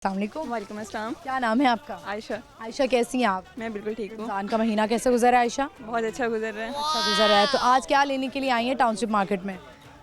अस्सलामुअलैकुम। वालेकुम अस्सलाम। क्या नाम है आपका? आयशा। आयशा, कैसी हैं आप? मैं बिल्कुल ठीक हूँ। रमज़ान का महीना कैसे गुजरा है आयशा? बहुत अच्छा गुजर रहा है। अच्छा गुजर रहा है। तो आज क्या लेने के लिए आई हैं टाउनशिप मार्केट में?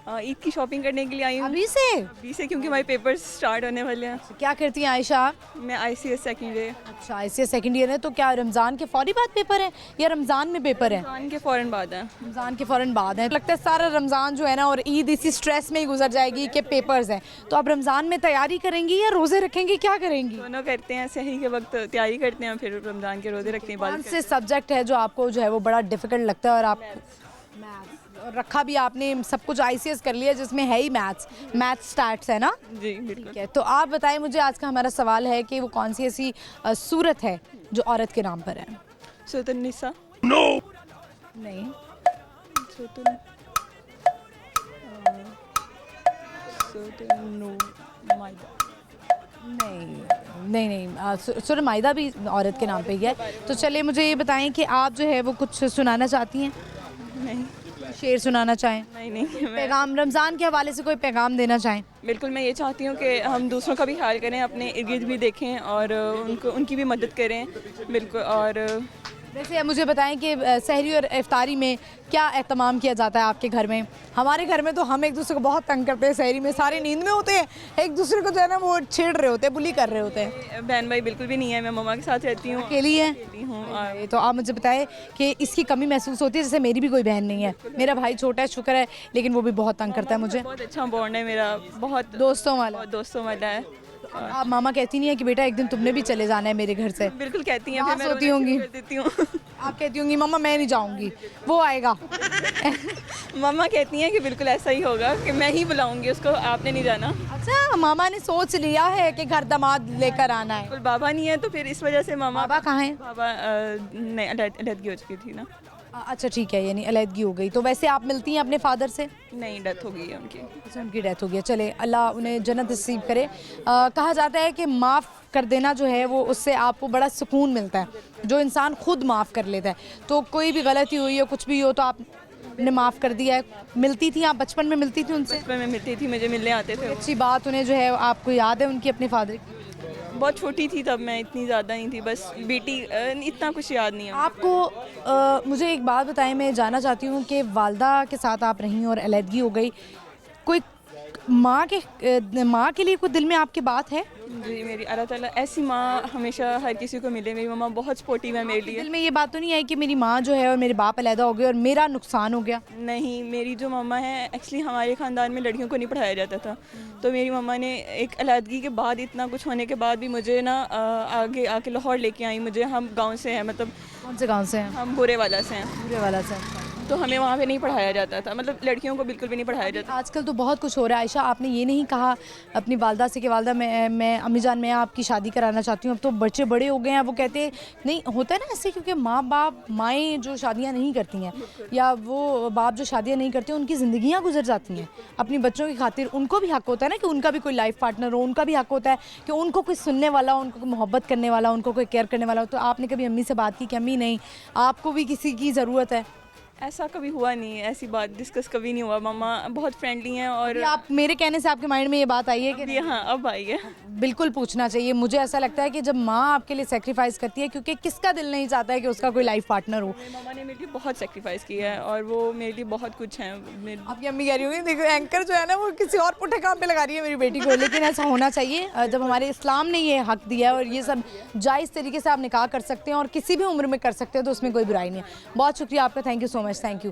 ईद की शॉपिंग करने के लिए आई हूँ अभी से? अभी से, क्योंकि हमारे पेपर्स स्टार्ट होने वाले हैं। क्या करती हैं आयशा आप? मैं ICS सेकेंड डे। अच्छा, आईसीएस सेकंड ईयर है। तो क्या रमज़ान के फौरी बाद पेपर है या रमज़ान में पेपर है? रमज़ान के फ़ौरन बाद है। रमज़ान के फ़ौरन बाद है। लगता है सारा रमज़ान जो है ना और ईद इसी स्ट्रेस में ही गुजर जाएगी कि पेपर्स हैं। तो आप रमज़ान में तैयारी करेंगी या रोज़े रखेंगी, क्या करेंगी? दोनों करते हैं, सही के वक्त तैयारी करते हैं, फिर रमज़ान के रोज़े रखते हैं। कौन से सब्जेक्ट है जो आपको जो है वो बड़ा डिफिकल्ट लगता है? और आप मैथ्स, और रखा भी आपने सब कुछ आईसीएस कर लिया जिसमें है ही मैथ्स स्टैट्स है ना? जी बिल्कुल। ठीक है, तो आप बताएं मुझे, आज का हमारा सवाल है कि वो कौन सी ऐसी सूरत है जो औरत के नाम पर है? सूरत निसा। नहीं। नहीं, सूरह माइदा भी औरत के नाम पे ही है। तो चलिए मुझे ये बताएं कि आप जो है वो कुछ सुनाना चाहती हैं? नहीं शेर सुनाना चाहें? नहीं मैं पैगाम रमज़ान के हवाले से कोई पैगाम देना चाहें? बिल्कुल, मैं ये चाहती हूँ कि हम दूसरों का भी ख्याल करें, अपने इर्द गिर्द भी देखें और उनकी भी मदद करें। बिल्कुल। और वैसे मुझे बताएं कि सहरी और इफ्तारी में क्या एहतमाम किया जाता है आपके घर में? हमारे घर में तो हम एक दूसरे को बहुत तंग करते हैं। सहरी में सारे नींद में होते हैं, एक दूसरे को जो है ना वो छेड़ रहे होते हैं, बुली कर रहे होते हैं। बहन भाई बिल्कुल भी नहीं है, मैं मम्मा के साथ रहती हूँ। अकेली है? हूँ। तो आप मुझे बताएं कि इसकी कमी महसूस होती है? जैसे मेरी भी कोई बहन नहीं है, मेरा भाई छोटा है, शुक्र है, लेकिन वो भी बहुत तंग करता है मुझे। बहुत अच्छा बॉन्ड है मेरा, बहुत दोस्तों वाला? बहुत दोस्तों वाला है। आप मामा कहती नहीं है कि बेटा एक दिन तुमने भी चले जाना है मेरे घर से? बिल्कुल कहती हैं, फिर उदास मैं होती रोना होंगी? शुरू कर देती हूँ। आप कहती होंगी मम्मा मैं नहीं जाऊंगी, वो आएगा। मम्मा कहती हैं कि बिल्कुल ऐसा ही होगा, कि मैं ही बुलाऊंगी उसको, आपने नहीं जाना। अच्छा, मामा ने सोच लिया है कि घर दामाद लेकर आना है। बिल्कुल, बाबा नहीं है तो फिर इस वजह से मामा। बाबा कहाँ हैं? बाबा नहीं, अलहदगी हो चुकी थी ना। अच्छा ठीक है, यानी अलहदगी हो गई। तो वैसे आप मिलती हैं अपने फादर से? नहीं, डेथ हो गई है उनकी। अच्छा, उनकी डेथ हो गई है। चले अल्लाह उन्हें जन्नत नसीब करे। कहा जाता है कि माफ़ कर देना जो है वो उससे आपको बड़ा सुकून मिलता है, जो इंसान खुद माफ़ कर लेता है। तो कोई भी गलती हुई हो, कुछ भी हो, तो आप ने माफ़ कर दिया है। मिलती थी आप बचपन में, मिलती थी उनसे? बचपन में मिलती थी, मुझे मिलने आते थे। अच्छी बात उन्हें जो है आपको याद है उनकी, अपने फादर की? बहुत छोटी थी तब मैं, इतनी ज़्यादा नहीं थी, बस बेटी, इतना कुछ याद नहीं है। आपको मुझे एक बात बताएं, मैं जानना चाहती हूँ कि वालदा के साथ आप रहीं और अलहदगी हो गई, कोई माँ के लिए कोई दिल में आपकी बात है? जी, मेरी अल्लाह ताला ऐसी माँ हमेशा हर किसी को मिले। मेरी मम्मा बहुत सपोर्टिव है मेरे लिए। दिल में ये बात तो नहीं आई कि मेरी माँ जो है और मेरे बाप अलहदा हो गए और मेरा नुकसान हो गया? नहीं, मेरी जो मम्मा है, एक्चुअली हमारे ख़ानदान में लड़कियों को नहीं पढ़ाया जाता था, तो मेरी मम्मा ने एक अलहदगी के बाद, इतना कुछ होने के बाद भी मुझे ना आगे आके लाहौर लेके आई मुझे। हम गांव से हैं, मतलब कौन से गांव से हैं? हम बुरे वाला से हैं, पूरे वाला से। तो हमें वहाँ पे नहीं पढ़ाया जाता था, मतलब लड़कियों को बिल्कुल भी नहीं पढ़ाया जाता। आजकल तो बहुत कुछ हो रहा है आयशा, आपने ये नहीं कहा अपनी वालदा से कि वालदा मैं अम्मी जान मैं आपकी शादी कराना चाहती हूँ। अब तो बच्चे बड़े हो गए हैं, वो कहते हैं नहीं, होता है ना ऐसे, क्योंकि माँ बाप माएँ जो शादियाँ नहीं करती हैं या वो बाप जो शादियाँ नहीं करते, उनकी ज़िंदगियाँ गुजर जाती हैं अपनी बच्चों की खातिर। उनको भी हक़ होता है ना कि उनका भी कोई लाइफ पार्टनर हो, उनका भी हक़ होता है कि उनको कोई सुनने वाला हो, उनको कोई मोहब्बत करने वाला हो, उनको कोई केयर करने वाला हो। तो आपने कभी अम्मी से बात की कि अम्मी नहीं, आपको भी किसी की ज़रूरत है? ऐसा कभी हुआ नहीं, ऐसी बात डिस्कस कभी नहीं हुआ। मम्मा बहुत फ्रेंडली हैं। और आप मेरे कहने से आपके माइंड में ये बात आई है कि ये, हाँ, अब आई है। बिल्कुल पूछना चाहिए। मुझे ऐसा लगता है कि जब माँ आपके लिए सेक्रीफाइस करती है, क्योंकि किसका दिल नहीं चाहता है कि उसका कोई लाइफ पार्टनर हो। मेरी मम्मा ने मेरे लिए बहुत सेक्रीफाइस किया है और वो मेरे लिए बहुत कुछ है। आपकी अम्मी कह रही होगी देखो एंकर जो है ना वो किसी और पुट्ठे काम पे लगा रही है मेरी बेटी को, लेकिन ऐसा होना चाहिए। जब हमारे इस्लाम ने ये हक दिया है और ये सब जायज़ तरीके से आप निकाह कर सकते हैं और किसी भी उम्र में कर सकते हैं, तो उसमें कोई बुराई नहीं है। बहुत शुक्रिया आपका, thank you so much, thank you.